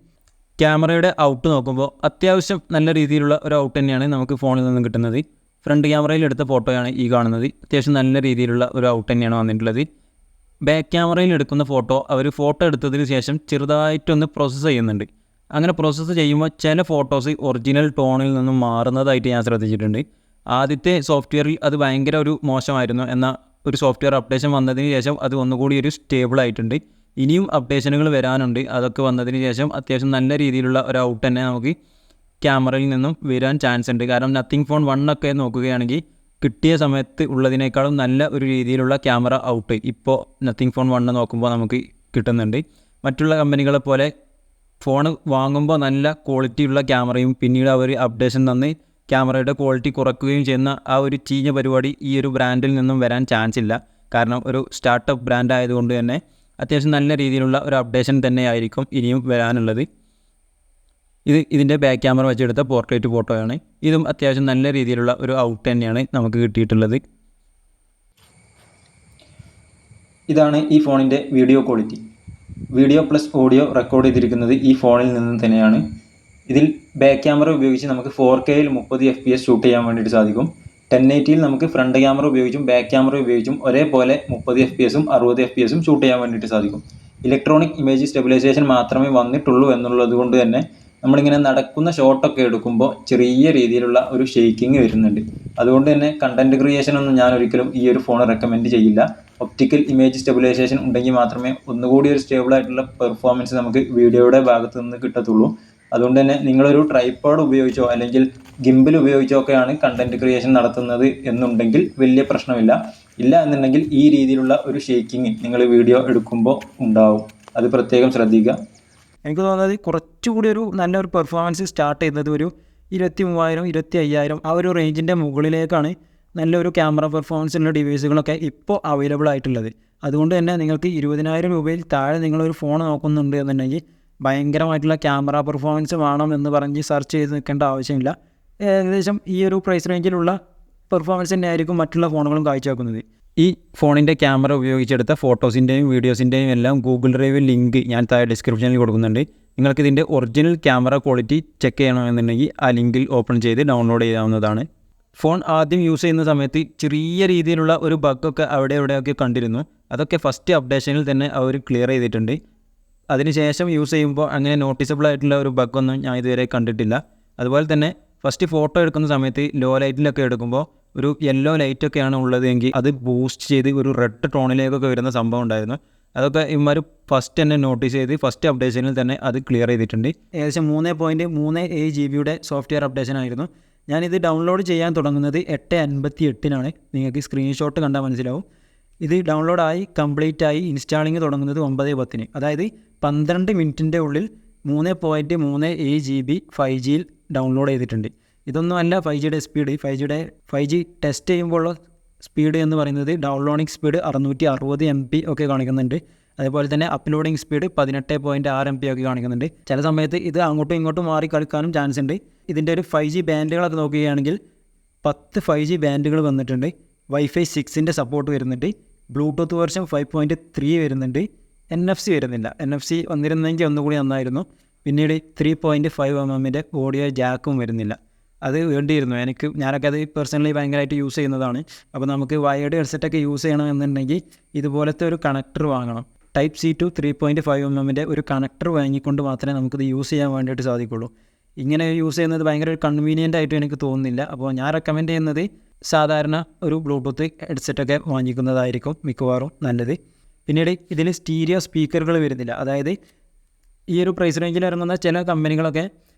ക്യാമറയുടെ ഔട്ട് നോക്കുമ്പോൾ അത്യാവശ്യം നല്ല രീതിയിലുള്ള ഒരു ഔട്ട് തന്നെയാണ് നമുക്ക് ഫോണിൽ നിന്നും കിട്ടുന്നത്. ഫ്രണ്ട് ക്യാമറയിൽ എടുത്ത ഫോട്ടോയാണ് ഈ കാണുന്നത്. അത്യാവശ്യം നല്ല രീതിയിലുള്ള ഒരു ഔട്ട് തന്നെയാണ് വന്നിട്ടുള്ളത്. ബാക്ക് ക്യാമറയിൽ എടുക്കുന്ന ഫോട്ടോ അവർ ഫോട്ടോ എടുത്തതിന് ശേഷം ചെറുതായിട്ടൊന്ന് പ്രോസസ്സ് ചെയ്യുന്നുണ്ട്. അങ്ങനെ പ്രോസസ്സ് ചെയ്യുമ്പോൾ ചില ഫോട്ടോസ് ഒറിജിനൽ ടോണിൽ നിന്നും മാറുന്നതായിട്ട് ഞാൻ ശ്രദ്ധിച്ചിട്ടുണ്ട്. ആദ്യത്തെ സോഫ്റ്റ്വെയറിൽ അത് ഭയങ്കര ഒരു മോശമായിരുന്നു. എന്നാൽ ഒരു സോഫ്റ്റ്വെയർ അപ്ഡേഷൻ വന്നതിന് ശേഷം അത് ഒന്നുകൂടി ഒരു സ്റ്റേബിൾ ആയിട്ടുണ്ട്. ഇനിയും അപ്ഡേഷനുകൾ വരാനുണ്ട്. അതൊക്കെ വന്നതിന് ശേഷം അത്യാവശ്യം നല്ല രീതിയിലുള്ള ഒരു ഔട്ട് തന്നെ നമുക്ക് ക്യാമറയിൽ നിന്നും വരാൻ ചാൻസ് ഉണ്ട്. കാരണം നത്തിങ് ഫോൺ 1 ഒക്കെ നോക്കുകയാണെങ്കിൽ കിട്ടിയ സമയത്ത് ഉള്ളതിനേക്കാളും നല്ല ഒരു രീതിയിലുള്ള ക്യാമറ ഔട്ട് ഇപ്പോൾ നത്തിങ് ഫോൺ 1 നോക്കുമ്പോൾ നമുക്ക് കിട്ടുന്നുണ്ട്. മറ്റുള്ള കമ്പനികളെ പോലെ ഫോൺ വാങ്ങുമ്പോൾ നല്ല ക്വാളിറ്റിയുള്ള ക്യാമറയും പിന്നീട് അവർ അപ്ഡേഷൻ തന്ന് ക്യാമറയുടെ ക്വാളിറ്റി കുറയ്ക്കുകയും ചെയ്യുന്ന ആ ഒരു ചീഞ്ഞ പരിപാടി ഈ ഒരു ബ്രാൻഡിൽ നിന്നും വരാൻ ചാൻസ് ഇല്ല. കാരണം ഒരു സ്റ്റാർട്ടപ്പ് ബ്രാൻഡ് ആയതുകൊണ്ട് തന്നെ അത്യാവശ്യം നല്ല രീതിയിലുള്ള ഒരു അപ്ഡേഷൻ തന്നെയായിരിക്കും ഇനിയും വരാനുള്ളത്. ഇതിൻ്റെ ബാക്ക് ക്യാമറ വെച്ചെടുത്ത പോർട്രേറ്റ് ഫോട്ടോയാണ്. ഇതും അത്യാവശ്യം നല്ല രീതിയിലുള്ള ഒരു ഔട്ട് തന്നെയാണ് നമുക്ക് കിട്ടിയിട്ടുള്ളത്. ഇതാണ് ഈ ഫോണിൻ്റെ video quality. Video plus audio record ചെയ്തിരിക്കുന്നത് ഈ ഫോണിൽ നിന്നും തന്നെയാണ്. ഇതിൽ ബാക്ക് ക്യാമറ ഉപയോഗിച്ച് നമുക്ക് 4Kയിൽ 30 FPS ഷൂട്ട് ചെയ്യാൻ വേണ്ടിയിട്ട് സാധിക്കും. 1080യിൽ നമുക്ക് ഫ്രണ്ട് ക്യാമറ ഉപയോഗിച്ചും ബാക്ക് ക്യാമറ ഉപയോഗിച്ചും ഒരേപോലെ 30 FPSും 60 FPSും ഷൂട്ട് ചെയ്യാൻ വേണ്ടിയിട്ട് സാധിക്കും. ഇലക്ട്രോണിക് ഇമേജ് സ്റ്റെബിലൈസേഷൻ മാത്രമേ വന്നിട്ടുള്ളൂ എന്നുള്ളത് കൊണ്ട് തന്നെ നമ്മളിങ്ങനെ നടക്കുന്ന ഷോട്ടൊക്കെ എടുക്കുമ്പോൾ ചെറിയ രീതിയിലുള്ള ഒരു ഷെയ്ക്കിങ് വരുന്നുണ്ട്. അതുകൊണ്ട് തന്നെ കണ്ടൻറ് ക്രിയേഷനൊന്നും ഞാൻ ഒരിക്കലും ഈ ഒരു ഫോൺ റെക്കമെൻഡ് ചെയ്യില്ല. ഒപ്റ്റിക്കൽ ഇമേജ് സ്റ്റെബിലൈസേഷൻ ഉണ്ടെങ്കിൽ മാത്രമേ ഒന്നുകൂടി ഒരു സ്റ്റേബിൾ ആയിട്ടുള്ള പെർഫോമൻസ് നമുക്ക് വീഡിയോയുടെ ഭാഗത്ത് നിന്ന് കിട്ടത്തുള്ളൂ. അതുകൊണ്ട് തന്നെ നിങ്ങളൊരു ട്രൈപോഡ് ഉപയോഗിച്ചോ അല്ലെങ്കിൽ ഗിംബൽ ഉപയോഗിച്ചോ ഒക്കെയാണ് കണ്ടൻറ് ക്രിയേഷൻ നടത്തുന്നത് എന്നുണ്ടെങ്കിൽ വലിയ പ്രശ്നമില്ല. ഇല്ല എന്നുണ്ടെങ്കിൽ ഈ രീതിയിലുള്ള ഒരു ഷേക്കിങ് നിങ്ങൾ വീഡിയോ എടുക്കുമ്പോൾ ഉണ്ടാവും. അത് പ്രത്യേകം ശ്രദ്ധിക്കുക. എനിക്ക് തോന്നുന്നത് കുറച്ചുകൂടി ഒരു നല്ലൊരു പെർഫോമൻസ് സ്റ്റാർട്ട് ചെയ്യുന്നത് ഒരു 23,000 25,000 ആ ഒരു റേഞ്ചിൻ്റെ മുകളിലേക്കാണ് നല്ലൊരു ക്യാമറ പെർഫോമൻസ് ഉള്ള ഡിവൈസുകളൊക്കെ ഇപ്പോൾ അവൈലബിൾ ആയിട്ടുള്ളത്. അതുകൊണ്ട് തന്നെ നിങ്ങൾക്ക് 20,000 രൂപയിൽ താഴെ നിങ്ങളൊരു ഫോൺ നോക്കുന്നുണ്ട് എന്നുണ്ടെങ്കിൽ ഭയങ്കരമായിട്ടുള്ള ക്യാമറ പെർഫോമൻസ് വേണം എന്ന് പറഞ്ഞ് സെർച്ച് ചെയ്ത് നിൽക്കേണ്ട ആവശ്യമില്ല. ഏകദേശം ഈ ഒരു പ്രൈസ് റേഞ്ചിലുള്ള പെർഫോമൻസ് തന്നെ ആയിരിക്കും മറ്റുള്ള ഫോണുകളും കാഴ്ചവെക്കുന്നത്. ഈ ഫോണിൻ്റെ ക്യാമറ ഉപയോഗിച്ചെടുത്ത ഫോട്ടോസിൻ്റെയും വീഡിയോസിൻ്റെയും എല്ലാം ഗൂഗിൾ ഡ്രൈവ് ലിങ്ക് ഞാൻ താഴെ ഡിസ്ക്രിപ്ഷനിൽ കൊടുക്കുന്നുണ്ട്. നിങ്ങൾക്ക് ഇതിൻ്റെ ഒറിജിനൽ ക്യാമറ ക്വാളിറ്റി ചെക്ക് ചെയ്യണമെന്നുണ്ടെങ്കിൽ ആ ലിങ്കിൽ ഓപ്പൺ ചെയ്ത് ഡൗൺലോഡ് ചെയ്യാവുന്നതാണ്. ഫോൺ ആദ്യം യൂസ് ചെയ്യുന്ന സമയത്ത് ചെറിയ രീതിയിലുള്ള ഒരു ബഗ്ഗൊക്കെ അവിടെ എവിടെയൊക്കെ കണ്ടിരുന്നു. അതൊക്കെ ഫസ്റ്റ് അപ്ഡേഷനിൽ തന്നെ അവർ ക്ലിയർ ചെയ്തിട്ടുണ്ട്. അതിനുശേഷം യൂസ് ചെയ്യുമ്പോൾ അങ്ങനെ നോട്ടീസബിൾ ആയിട്ടുള്ള ഒരു ബഗ്ഗൊന്നും ഞാൻ ഇതുവരെ കണ്ടിട്ടില്ല. അതുപോലെ തന്നെ ഫസ്റ്റ് ഫോട്ടോ എടുക്കുന്ന സമയത്ത് ലോ ലൈറ്റിലൊക്കെ എടുക്കുമ്പോൾ ഒരു യെല്ലോ ലൈറ്റൊക്കെയാണ് ഉള്ളതെങ്കിൽ അത് ബൂസ്റ്റ് ചെയ്ത് ഒരു റെഡ് ടോണിലേക്കൊക്കെ വരുന്ന സംഭവം ഉണ്ടായിരുന്നു. അതൊക്കെ ഇവന്മാർ ഫസ്റ്റ് തന്നെ നോട്ടീസ് ചെയ്ത് ഫസ്റ്റ് അപ്ഡേഷനിൽ തന്നെ അത് ക്ലിയർ ചെയ്തിട്ടുണ്ട്. ഏകദേശം 3.37 GB സോഫ്റ്റ്വെയർ അപ്ഡേഷൻ ആയിരുന്നു. ഞാനിത് ഡൗൺലോഡ് ചെയ്യാൻ തുടങ്ങുന്നത് 8:58 നിങ്ങൾക്ക് സ്ക്രീൻഷോട്ട് കണ്ടാൽ മനസ്സിലാവും. ഇത് ഡൗൺലോഡായി കംപ്ലീറ്റ് ആയി ഇൻസ്റ്റാളിങ് തുടങ്ങുന്നത് 9:10. അതായത് 12 മിനിറ്റിൻ്റെ ഉള്ളിൽ 3.37 GB 5Gയിൽ ഡൗൺലോഡ് ചെയ്തിട്ടുണ്ട്. ഇതൊന്നും അല്ല 5Gയുടെ സ്പീഡ്. 5G ടെസ്റ്റ് ചെയ്യുമ്പോഴുള്ള സ്പീഡ് എന്ന് പറയുന്നത് ഡൗൺലോഡിങ് സ്പീഡ് 660 MB ഒക്കെ കാണിക്കുന്നുണ്ട്. അതേപോലെ തന്നെ അപ്ലോഡിങ് സ്പീഡ് 18.6 MB ഒക്കെ കാണിക്കുന്നുണ്ട്. ചില സമയത്ത് ഇത് അങ്ങോട്ടും ഇങ്ങോട്ടും മാറി കളിക്കാനും ചാൻസ് ഉണ്ട്. ഇതിൻ്റെ ഒരു 5G ബാൻഡുകളൊക്കെ നോക്കുകയാണെങ്കിൽ 10 5G ബാൻഡുകൾ വന്നിട്ടുണ്ട്. Wi-Fi 6ൻ്റെ സപ്പോർട്ട് വരുന്നുണ്ട്. ബ്ലൂടൂത്ത് വെർഷൻ 5.3 വരുന്നുണ്ട്. NFC വരുന്നില്ല. NFC വന്നിരുന്നെങ്കിൽ ഒന്നുകൂടി നന്നായിരുന്നു. പിന്നീട് 3.5mm ഓഡിയോ ജാക്കും വരുന്നില്ല. അത് വേണ്ടിയിരുന്നു ഞാനൊക്കെ അത് പേഴ്സണലി ഭയങ്കരമായിട്ട് യൂസ് ചെയ്യുന്നതാണ്. അപ്പോൾ നമുക്ക് വയേർഡ് ഹെഡ്സെറ്റൊക്കെ യൂസ് ചെയ്യണമെന്നുണ്ടെങ്കിൽ ഇതുപോലത്തെ ഒരു കണക്ടർ വാങ്ങണം. Type-C to 3.5mm ഒരു കണക്ടർ വാങ്ങിക്കൊണ്ട് മാത്രമേ നമുക്കിത് യൂസ് ചെയ്യാൻ വേണ്ടിയിട്ട് സാധിക്കുള്ളൂ. ഇങ്ങനെ യൂസ് ചെയ്യുന്നത് ഭയങ്കര ഒരു കൺവീനിയൻ്റ് ആയിട്ട് എനിക്ക് തോന്നുന്നില്ല. അപ്പോൾ ഞാൻ റെക്കമെൻഡ് ചെയ്യുന്നത് സാധാരണ ഒരു ബ്ലൂടൂത്ത് ഹെഡ്സെറ്റൊക്കെ വാങ്ങിക്കുന്നതായിരിക്കും മിക്കവാറും നല്ലത്. പിന്നീട് ഇതിൽ സ്റ്റീരിയോ സ്പീക്കറുകൾ വരുന്നില്ല. അതായത് ഈ ഒരു പ്രൈസ് റേഞ്ചിൽ ഇറങ്ങുന്ന ചില കമ്പനികളൊക്കെ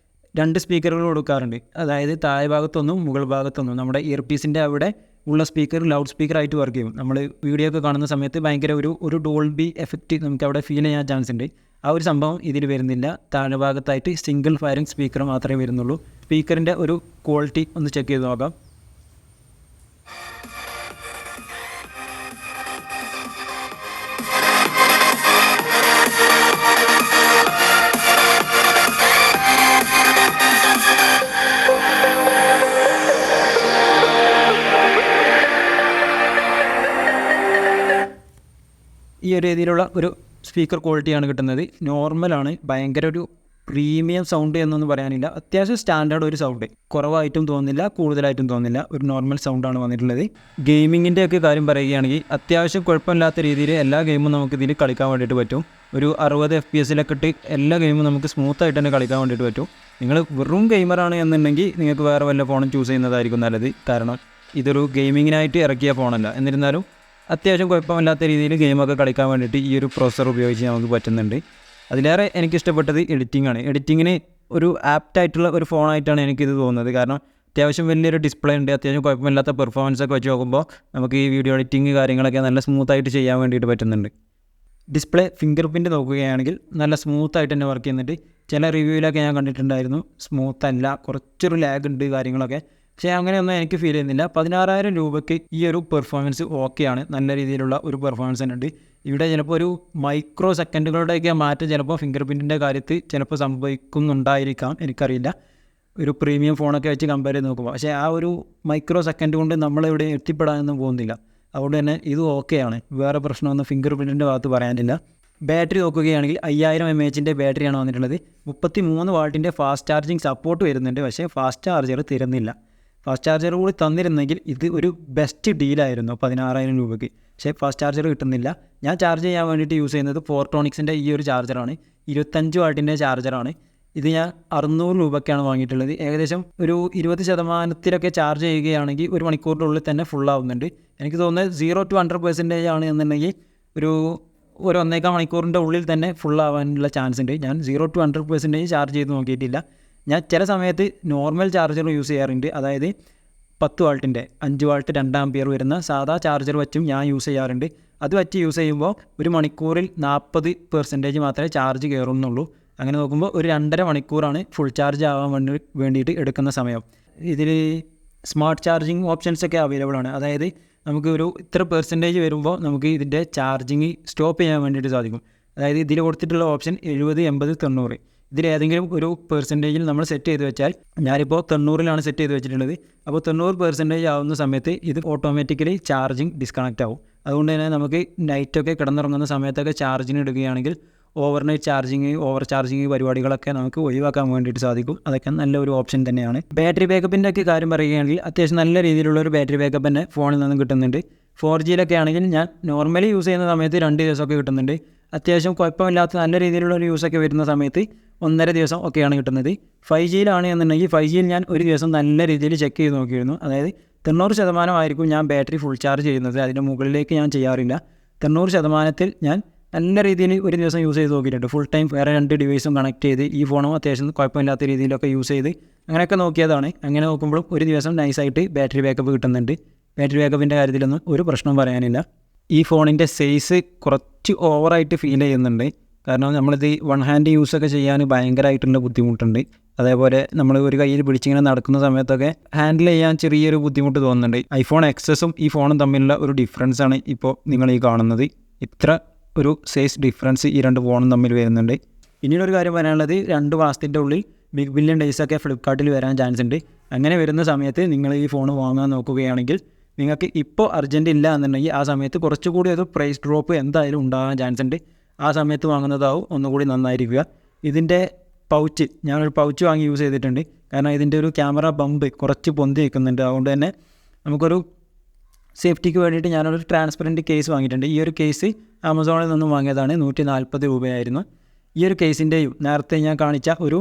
2 സ്പീക്കറുകൾ കൊടുക്കാറുണ്ട്. അതായത് താഴെ ഭാഗത്തൊന്നും മുകൾ ഭാഗത്തൊന്നും നമ്മുടെ ഇയർ പീസിൻ്റെ അവിടെ ഉള്ള സ്പീക്കർ ലൗഡ് സ്പീക്കറായിട്ട് വർക്ക് ചെയ്യും. നമ്മൾ വീഡിയോ ഒക്കെ കാണുന്ന സമയത്ത് ഭയങ്കര ഒരു ഡോൾബി എഫക്റ്റ് നമുക്ക് അവിടെ ഫീൽ ചെയ്യാൻ ചാൻസ് ഉണ്ട്. ആ ഒരു സംഭവം ഇതിൽ വരുന്നില്ല. താഴെ ഭാഗത്തായിട്ട് സിംഗിൾ ഫയറിംഗ് സ്പീക്കർ മാത്രമേ വരുന്നുള്ളൂ. സ്പീക്കറിൻ്റെ ഒരു ക്വാളിറ്റി ഒന്ന് ചെക്ക് ചെയ്ത് നോക്കാം. ഈ ഒരു രീതിയിലുള്ള ഒരു സ്പീക്കർ ക്വാളിറ്റിയാണ് കിട്ടുന്നത്. നോർമലാണ്, ഭയങ്കര ഒരു പ്രീമിയം സൗണ്ട് എന്നൊന്നും പറയാനില്ല. അത്യാവശ്യം സ്റ്റാൻഡേർഡ് ഒരു സൗണ്ട്, കുറവായിട്ടും തോന്നില്ല കൂടുതലായിട്ടും തോന്നില്ല, ഒരു നോർമൽ സൗണ്ടാണ് വന്നിട്ടുള്ളത്. ഗെയിമിങ്ങിൻ്റെ ഒക്കെ കാര്യം പറയുകയാണെങ്കിൽ അത്യാവശ്യം കുഴപ്പമില്ലാത്ത രീതിയിൽ എല്ലാ ഗെയിമും നമുക്ക് ഇതിൽ കളിക്കാൻ വേണ്ടിയിട്ട് പറ്റും. ഒരു 60 FPS ഇട്ട് എല്ലാ ഗെയിമും നമുക്ക് സ്മൂത്തായിട്ട് തന്നെ കളിക്കാൻ വേണ്ടിയിട്ട് പറ്റും. നിങ്ങൾ വെറും ഗെയിമറാണ് എന്നുണ്ടെങ്കിൽ നിങ്ങൾക്ക് വേറെ വല്ല ഫോണും ചൂസ് ചെയ്യുന്നതായിരിക്കും നല്ലത്. കാരണം ഇതൊരു ഗെയിമിങ്ങിനായിട്ട് ഇറക്കിയ ഫോണല്ല. എന്നിരുന്നാലും അത്യാവശ്യം കുഴപ്പമില്ലാത്ത രീതിയിൽ ഗെയിമൊക്കെ കളിക്കാൻ വേണ്ടിയിട്ട് ഈ ഒരു പ്രോസസ്സർ ഉപയോഗിച്ച് നമുക്ക് പറ്റുന്നുണ്ട്. അതിലേറെ എനിക്കിഷ്ടപ്പെട്ടത് എഡിറ്റിംഗാണ്. എഡിറ്റിങ്ങിന് ഒരു ആപ്റ്റായിട്ടുള്ള ഒരു ഫോണായിട്ടാണ് എനിക്കിത് തോന്നുന്നത്. കാരണം അത്യാവശ്യം വലിയൊരു ഡിസ്പ്ലേ ഉണ്ട്, അത്യാവശ്യം കുഴപ്പമില്ലാത്ത പെർഫോമൻസൊക്കെ വെച്ച് നോക്കുമ്പോൾ നമുക്ക് ഈ വീഡിയോ എഡിറ്റിംഗ് കാര്യങ്ങളൊക്കെ നല്ല സ്മൂത്തായിട്ട് ചെയ്യാൻ വേണ്ടിയിട്ട് പറ്റുന്നുണ്ട്. ഡിസ്പ്ലേ ഫിംഗർ പ്രിൻറ്റ് നോക്കുകയാണെങ്കിൽ നല്ല സ്മൂത്തായിട്ട് തന്നെ വർക്ക് ചെയ്യുന്നുണ്ട്. ചില റിവ്യൂവിലൊക്കെ ഞാൻ കണ്ടിട്ടുണ്ടായിരുന്നു സ്മൂത്തല്ല, കുറച്ചൊരു ലാഗ് ഉണ്ട് കാര്യങ്ങളൊക്കെ. പക്ഷേ അങ്ങനെയൊന്നും എനിക്ക് ഫീൽ ചെയ്യുന്നില്ല. 16,000 രൂപയ്ക്ക് ഈ ഒരു പെർഫോമൻസ് ഓക്കെയാണ്, നല്ല രീതിയിലുള്ള ഒരു പെർഫോമൻസ് തന്നെ ഉണ്ട്. ഇവിടെ ചിലപ്പോൾ ഒരു മൈക്രോ സെക്കൻഡുകളുടെയൊക്കെ മാറ്റം ചിലപ്പോൾ ഫിംഗർ പ്രിൻറ്റിൻ്റെ കാര്യത്തിൽ ചിലപ്പോൾ സംഭവിക്കുന്നുണ്ടായിരിക്കാം, എനിക്കറിയില്ല. ഒരു പ്രീമിയം ഫോണൊക്കെ വെച്ച് കമ്പയർ ചെയ്ത് നോക്കുമ്പോൾ. പക്ഷേ ആ ഒരു മൈക്രോ സെക്കൻഡ് കൊണ്ട് നമ്മളിവിടെ എത്തിപ്പെടാനൊന്നും പോകുന്നില്ല. അതുകൊണ്ട് തന്നെ ഇത് ഓക്കെയാണ്, വേറെ പ്രശ്നമൊന്നും ഫിംഗർ പ്രിൻറ്റിൻ്റെ ഭാഗത്ത് പറയാനില്ല. ബാറ്ററി നോക്കുകയാണെങ്കിൽ 5000 mAh ബാറ്ററിയാണ് വന്നിട്ടുള്ളത്. 33 വാട്ടിൻ്റെ ഫാസ്റ്റ് ചാർജിങ് സപ്പോർട്ട് വരുന്നുണ്ട്. പക്ഷേ ഫാസ്റ്റ് ചാർജർ തരുന്നില്ല. ഫാസ്റ്റ് ചാർജർ കൂടി തന്നിരുന്നെങ്കിൽ ഇത് ഒരു ബെസ്റ്റ് ഡീലായിരുന്നു 16,000 രൂപയ്ക്ക്. പക്ഷേ ഫാസ്റ്റ് ചാർജർ കിട്ടുന്നില്ല. ഞാൻ ചാർജ് ചെയ്യാൻ വേണ്ടിയിട്ട് യൂസ് ചെയ്യുന്നത് ഫോർട്രോണിക്സിൻ്റെ ഈ ഒരു ചാർജറാണ്. 25 വാട്ടിൻ്റെ ചാർജറാണ്. ഇത് ഞാൻ 600 രൂപയ്ക്കാണ് വാങ്ങിയിട്ടുള്ളത്. ഏകദേശം ഒരു 20% ചാർജ് ചെയ്യുകയാണെങ്കിൽ 1 മണിക്കൂറിൻ്റെ ഉള്ളിൽ തന്നെ ഫുള്ളാവുന്നുണ്ട്. എനിക്ക് തോന്നുന്നത് 0 to 100% ആണ് എന്നുണ്ടെങ്കിൽ ഒരു 1.5 മണിക്കൂറിൻ്റെ ഉള്ളിൽ തന്നെ ഫുള്ളാവാനുള്ള ചാൻസ് ഉണ്ട്. ഞാൻ 0 to 100% ചാർജ് ചെയ്ത് നോക്കിയിട്ടില്ല. ഞാൻ ചില സമയത്ത് നോർമൽ ചാർജർ യൂസ് ചെയ്യാറുണ്ട്. അതായത് 10 വാട്ടിൻ്റെ 5 വാട്ട് 2 ആമ്പിയർ വരുന്ന സാധാ ചാർജർ വെച്ചും ഞാൻ യൂസ് ചെയ്യാറുണ്ട്. അത് വെച്ച് യൂസ് ചെയ്യുമ്പോൾ 1 മണിക്കൂറിൽ 40% മാത്രമേ ചാർജ് കയറുന്നുള്ളൂ. അങ്ങനെ നോക്കുമ്പോൾ ഒരു 2.5 മണിക്കൂറാണ് ഫുൾ ചാർജ് ആവാൻ വേണ്ടിയിട്ട് എടുക്കുന്ന സമയം. ഇതിൽ സ്മാർട്ട് ചാർജിങ് ഓപ്ഷൻസൊക്കെ അവൈലബിൾ ആണ്. അതായത് നമുക്ക് ഒരു ഇത്ര പെർസെൻറ്റേജ് വരുമ്പോൾ നമുക്ക് ഇതിൻ്റെ ചാർജിങ് സ്റ്റോപ്പ് ചെയ്യാൻ വേണ്ടിയിട്ട് സാധിക്കും. അതായത് ഇതിൽ കൊടുത്തിട്ടുള്ള ഓപ്ഷൻ 70, 80, 90. ഇതിലേതെങ്കിലും ഒരു പെർസെൻറ്റേജിൽ നമ്മൾ സെറ്റ് ചെയ്ത് വെച്ചാൽ, ഞാനിപ്പോൾ 90-ലാണ് സെറ്റ് ചെയ്ത് വെച്ചിട്ടുള്ളത്. അപ്പോൾ 90% ആവുന്ന സമയത്ത് ഇത് ഓട്ടോമാറ്റിക്കലി ചാർജിങ് ഡിസ്കണക്റ്റ് ആവും. അതുകൊണ്ട് തന്നെ നമുക്ക് നൈറ്റൊക്കെ കിടന്നുറങ്ങുന്ന സമയത്തൊക്കെ ചാർജിന് ഇടുകയാണെങ്കിൽ ഓവർനൈറ്റ് ചാർജിങ്, ഓവർ ചാർജിങ് പരിപാടികളൊക്കെ നമുക്ക് ഒഴിവാക്കാൻ വേണ്ടിയിട്ട് സാധിക്കും. അതൊക്കെ നല്ലൊരു ഓപ്ഷൻ തന്നെയാണ്. ബാറ്ററി ബാക്കപ്പിൻ്റെ ഒക്കെ കാര്യം പറയുകയാണെങ്കിൽ അത്യാവശ്യം നല്ല രീതിയിലുള്ള ഒരു ബാറ്ററി ബാക്കപ്പ് തന്നെ ഫോണിൽ നിന്നും കിട്ടുന്നുണ്ട്. 4Gയിലൊക്കെ ആണെങ്കിൽ ഞാൻ നോർമലി യൂസ് ചെയ്യുന്ന സമയത്ത് 2 ദിവസമൊക്കെ കിട്ടുന്നുണ്ട്. അത്യാവശ്യം കുഴപ്പമില്ലാത്ത നല്ല രീതിയിലുള്ള ഒരു യൂസൊക്കെ വരുന്ന സമയത്ത് 1.5 ദിവസം ഒക്കെയാണ് കിട്ടുന്നത്. 5Gയിലാണ് എന്നുണ്ടെങ്കിൽ 5Gയിൽ ഞാൻ ഒരു ദിവസം നല്ല രീതിയിൽ ചെക്ക് ചെയ്ത് നോക്കിയിരുന്നു. അതായത് 90% ആയിരിക്കും ഞാൻ ബാറ്ററി ഫുൾ ചാർജ് ചെയ്യുന്നത്. അതിൻ്റെ മുകളിലേക്ക് ഞാൻ ചെയ്യാറില്ല. 90% ഞാൻ നല്ല രീതിയിൽ ഒരു ദിവസം യൂസ് ചെയ്ത് നോക്കിയിട്ടുണ്ട്. ഫുൾ ടൈം വേറെ 2 ഡിവൈസും കണക്ട് ചെയ്ത് ഈ ഫോണും അത്യാവശ്യം കുഴപ്പമില്ലാത്ത രീതിയിലൊക്കെ യൂസ് ചെയ്ത് അങ്ങനെയൊക്കെ നോക്കിയതാണ്. അങ്ങനെ നോക്കുമ്പോഴും ഒരു ദിവസം നൈസായിട്ട് ബാറ്ററി ബാക്കപ്പ് കിട്ടുന്നുണ്ട്. ബാറ്ററി ബാക്കപ്പിൻ്റെ കാര്യത്തിലൊന്നും ഒരു പ്രശ്നം പറയാനില്ല. ഈ ഫോണിൻ്റെ സൈസ് കുറച്ച് ഓവറായിട്ട് ഫീൽ ചെയ്യുന്നുണ്ട്. കാരണം നമ്മളിത് വൺ ഹാൻഡ് യൂസൊക്കെ ചെയ്യാൻ ഭയങ്കരമായിട്ടുള്ള ബുദ്ധിമുട്ടുണ്ട്. അതേപോലെ നമ്മൾ ഒരു കയ്യിൽ പിടിച്ചിങ്ങനെ നടക്കുന്ന സമയത്തൊക്കെ ഹാൻഡിൽ ചെയ്യാൻ ചെറിയൊരു ബുദ്ധിമുട്ട് തോന്നുന്നുണ്ട്. iPhone XSഉം ഈ ഫോണും തമ്മിലുള്ള ഒരു ഡിഫറൻസാണ് ഇപ്പോൾ നിങ്ങൾ ഈ കാണുന്നത്. ഇത്ര ഒരു സൈസ് ഡിഫറൻസ് ഈ 2 ഫോണും തമ്മിൽ വരുന്നുണ്ട്. പിന്നീടൊരു കാര്യം പറയാനുള്ളത് 2 മാസത്തിൻ്റെ ഉള്ളിൽ ബിഗ് ബില്യൺ ഡേയ്സൊക്കെ ഫ്ലിപ്കാർട്ടിൽ വരാൻ ചാൻസ് ഉണ്ട്. അങ്ങനെ വരുന്ന സമയത്ത് നിങ്ങൾ ഈ ഫോൺ വാങ്ങാൻ നോക്കുകയാണെങ്കിൽ നിങ്ങൾക്ക് ഇപ്പോൾ അർജൻറ്റ് ഇല്ല എന്നുണ്ടെങ്കിൽ ആ സമയത്ത് കുറച്ചുകൂടി ഒരു പ്രൈസ് ഡ്രോപ്പ് എന്തായാലും ഉണ്ടാകാൻ ചാൻസ് ഉണ്ട്. ആ സമയത്ത് വാങ്ങുന്നതാവും ഒന്നുകൂടി നന്നായിരിക്കുക. ഇതിൻ്റെ പൗച്ച്, ഞാനൊരു പൗച്ച് വാങ്ങി യൂസ് ചെയ്തിട്ടുണ്ട്. കാരണം ഇതിൻ്റെ ഒരു ക്യാമറ ബമ്പ് കുറച്ച് പൊന്തി നിൽക്കുന്നുണ്ട്. അതുകൊണ്ട് തന്നെ നമുക്കൊരു സേഫ്റ്റിക്ക് വേണ്ടിയിട്ട് ഞാനൊരു ട്രാൻസ്പെറൻറ്റ് കേസ് വാങ്ങിയിട്ടുണ്ട്. ഈ ഒരു കേസ് ആമസോണിൽ നിന്നും വാങ്ങിയതാണ്. 140 രൂപയായിരുന്നു. ഈ ഒരു കേസിൻ്റെയും നേരത്തെ ഞാൻ കാണിച്ച ഒരു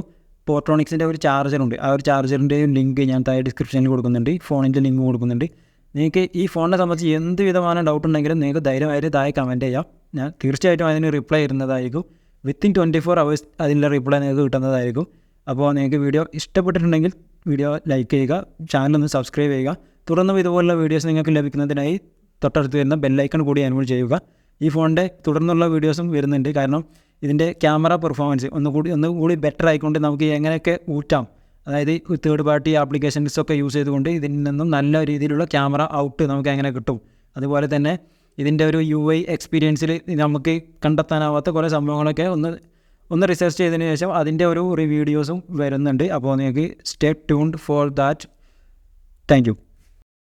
പോർട്രോണിക്സിൻ്റെ ഒരു ചാർജറുണ്ട്. ആ ഒരു ചാർജറിൻ്റെയും ലിങ്ക് ഞാൻ താഴെ ഡിസ്ക്രിപ്ഷനിൽ കൊടുക്കുന്നുണ്ട്. ഫോണിൻ്റെ ലിങ്ക് കൊടുക്കുന്നുണ്ട്. നിങ്ങൾക്ക് ഈ ഫോണിനെ സംബന്ധിച്ച് എന്ത് വിധமான ഡൗട്ട് ഉണ്ടെങ്കിലും നിങ്ങൾക്ക് ധൈര്യമായിട്ട് താഴെ കമൻറ്റ് ചെയ്യാം. ഞാൻ തീർച്ചയായിട്ടും അതിന് റിപ്ലൈ തരുന്നതായിരിക്കും. വിത്തിൻ 24 hours അതിൻ്റെ റിപ്ലൈ നിങ്ങൾക്ക് കിട്ടുന്നതായിരിക്കും. അപ്പോൾ നിങ്ങൾക്ക് വീഡിയോ ഇഷ്ടപ്പെട്ടിട്ടുണ്ടെങ്കിൽ വീഡിയോ ലൈക്ക് ചെയ്യുക, ചാനലൊന്ന് സബ്സ്ക്രൈബ് ചെയ്യുക. തുടർന്നും ഇതുപോലുള്ള വീഡിയോസ് നിങ്ങൾക്ക് ലഭിക്കുന്നതിനായി തൊട്ടടുത്ത് വരുന്ന ബെല്ലൈക്കൺ കൂടി എനേബിൾ ചെയ്യുക. ഈ ഫോണിൻ്റെ തുടർന്നുള്ള വീഡിയോസും വരുന്നുണ്ട്. കാരണം ഇതിൻ്റെ ക്യാമറ പെർഫോമൻസ് ഒന്നുകൂടി ബെറ്റർ ആയിക്കൊണ്ട് നമുക്ക് എങ്ങനെയൊക്കെ ഊറ്റാം, അതായത് തേർഡ് പാർട്ടി ആപ്ലിക്കേഷൻസൊക്കെ യൂസ് ചെയ്തുകൊണ്ട് ഇതിൽ നിന്നും നല്ല രീതിയിലുള്ള ക്യാമറ ഔട്ട് നമുക്ക് എങ്ങനെ കിട്ടും, അതുപോലെ തന്നെ ഇതിൻ്റെ ഒരു UI എക്സ്പീരിയൻസിൽ നമുക്ക് കണ്ടെത്താനാവാത്ത കുറേ സംഭവങ്ങളൊക്കെ ഒന്ന് റിസർച്ച് ചെയ്തതിന് ശേഷം അതിൻ്റെ ഒരു വീഡിയോസും വരുന്നുണ്ട്. അപ്പോൾ നിങ്ങൾക്ക് stay tuned for that. Thank you.